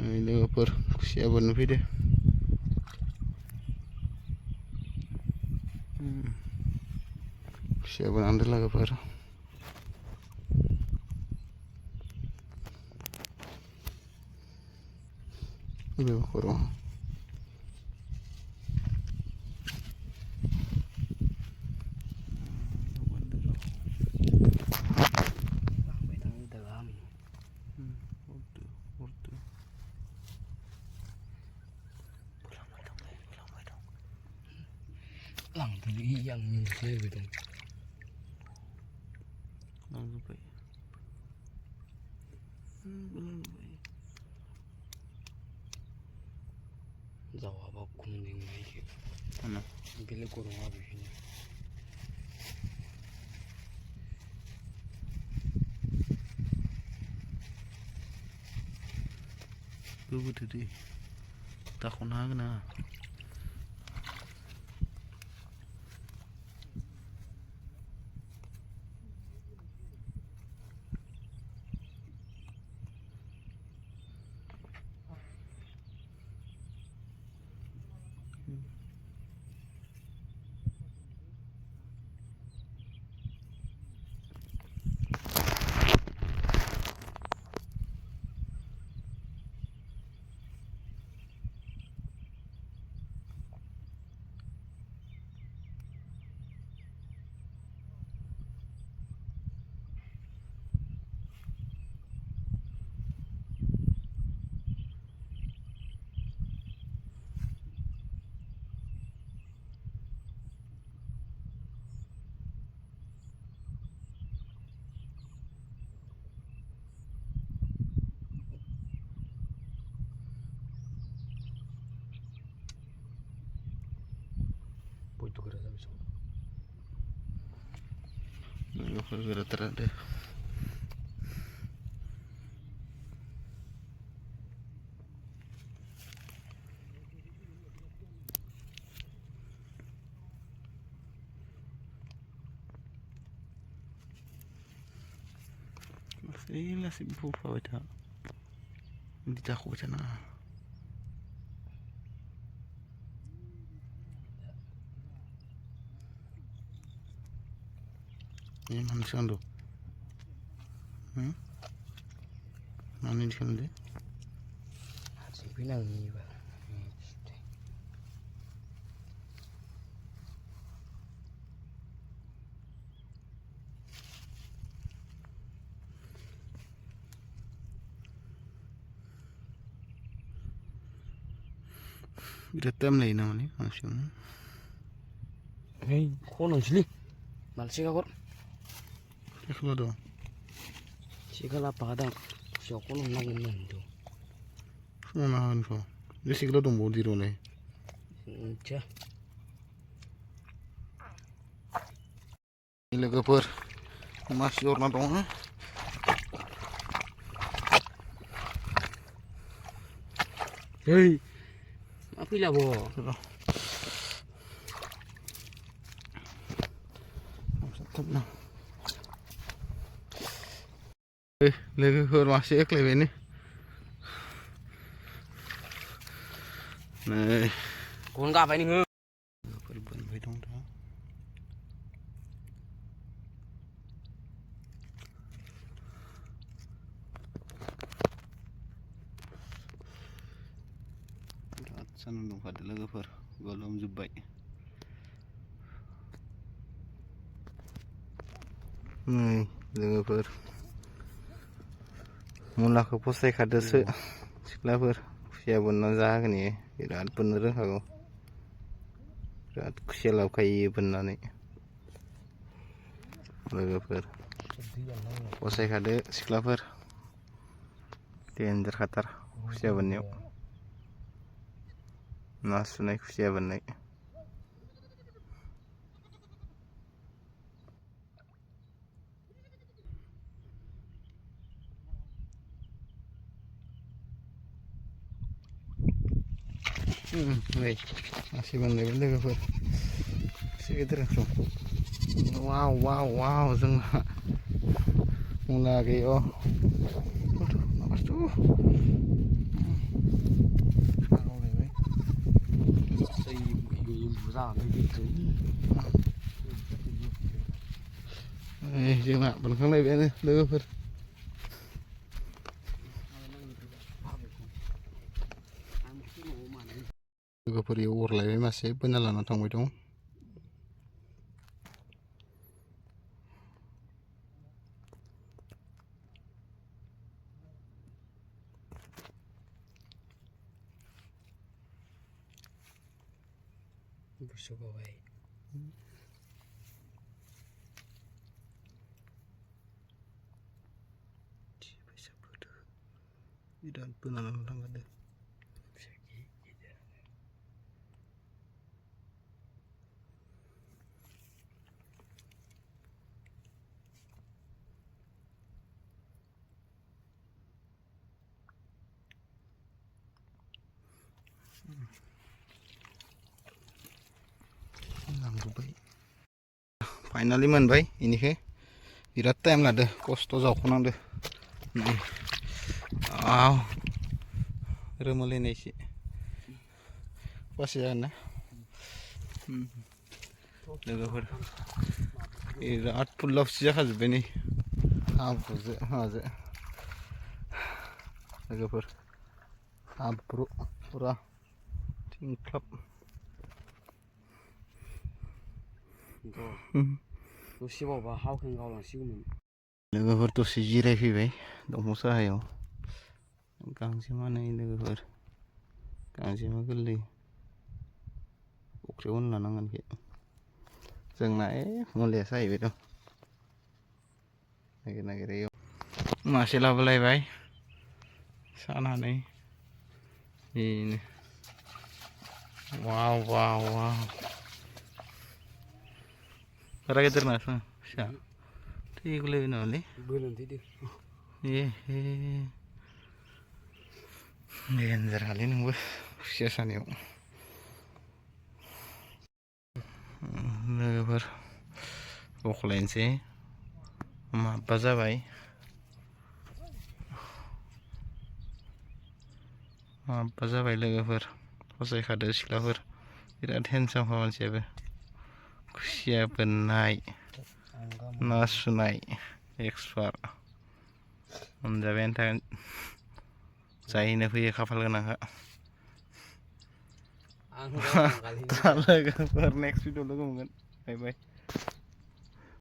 लोगोफोर खुसिया बोननो फैदो। खुसिया बोनांदो लोगोफोर। बेबो खर' Langgeli yang nyusul gitu. Langgeli. Jawa apa kuning lagi? Mana? Bila kurang apa ini? Tuh tadi. Takon hangna. Itu kerasa bisa. Loker gara terada. Masih si bufa wajah. Hindi tako siya na. Ini mana sih ando? Mana ini kan deh? Masih pinang ni ba. Biratam lagi namanya masih. Hei, kau nang sili? Malsi ka kor? Ikhlas dong. Sikala apa kadang? Siapa kau nang nangin tu? Semua nahan kau. Dia sikla dong bodi rone. Cah. Ini lagi per masih orang dong. Hei, apa lah bo? Mantap nah. Lagi per masih ek lagi ni. Nih. Kau nggak apa ini? Perban bedong dah. Sana dong pada lagi per golong jubai. Nih lagi per. Mula ke posai kada se. Sikla per. Siapa nazar ni? Irat bener aku. Irat kusialau kayi bener ni. Lagi per. Posai kada sikla per. Danger khatar. Siapa ni? Nas naik siapa naik? Baik, masih bandai-bandai ke per. Masih terus. Wow, zeng. Mulai kayak oh. Aduh, napas tuh. Đây bù ra đây đi tới. Dừng lại bằngข้างในbên này đưa phật đưa phật yêu uổng lại mà sẽ bên là nó thằng vậy đúng Busuk away. dan penalan orang ada finally मोनबाय इनिखो बिराद time लादो खस्थ' जावख'नांदो रोमोलायनाय एसे बासि जागोन ना लोगोफोर बिराद फुरला फुसि जाखाजोब्बाय नै हाब्रुजो माजो लोगोफोर हाब्रु फुरा थिंख्लाब दसेबावबा हावखें गावलांसिगौमोन लोगोफोर दसे जिरायफैबाय दंफां साहायाव गांजेमा नै लोगोफोर गांजेमा गोरलै फख्रियाव होना लानांगोन बे जोंना मुलिया जाहैबाय दं नागिर नागिर इयाव मासे लाबोलायबाय सानानै बेनो वाव वाव वाव बारा गेदेर ना फिसा थैगुलायबाय नामालै बोलोन्थैदो डेन्जार हालै नोंबो खुसिया सानायाव लोगोफोर बखलायनोसै माबा जाबाय लोगोफोर फसायखादो सिख्लाफोर बिराद हेन्डसाम मानसियाबो खुसिया बोननाय ना सुनाय एक्सपार्ट मोनजाबायानो थागोन जाहैनो फैयो खाफाल गोनांखा लोगोफोर नेक्स्ट भिडिअ लोगो मोनगोन बाय बाय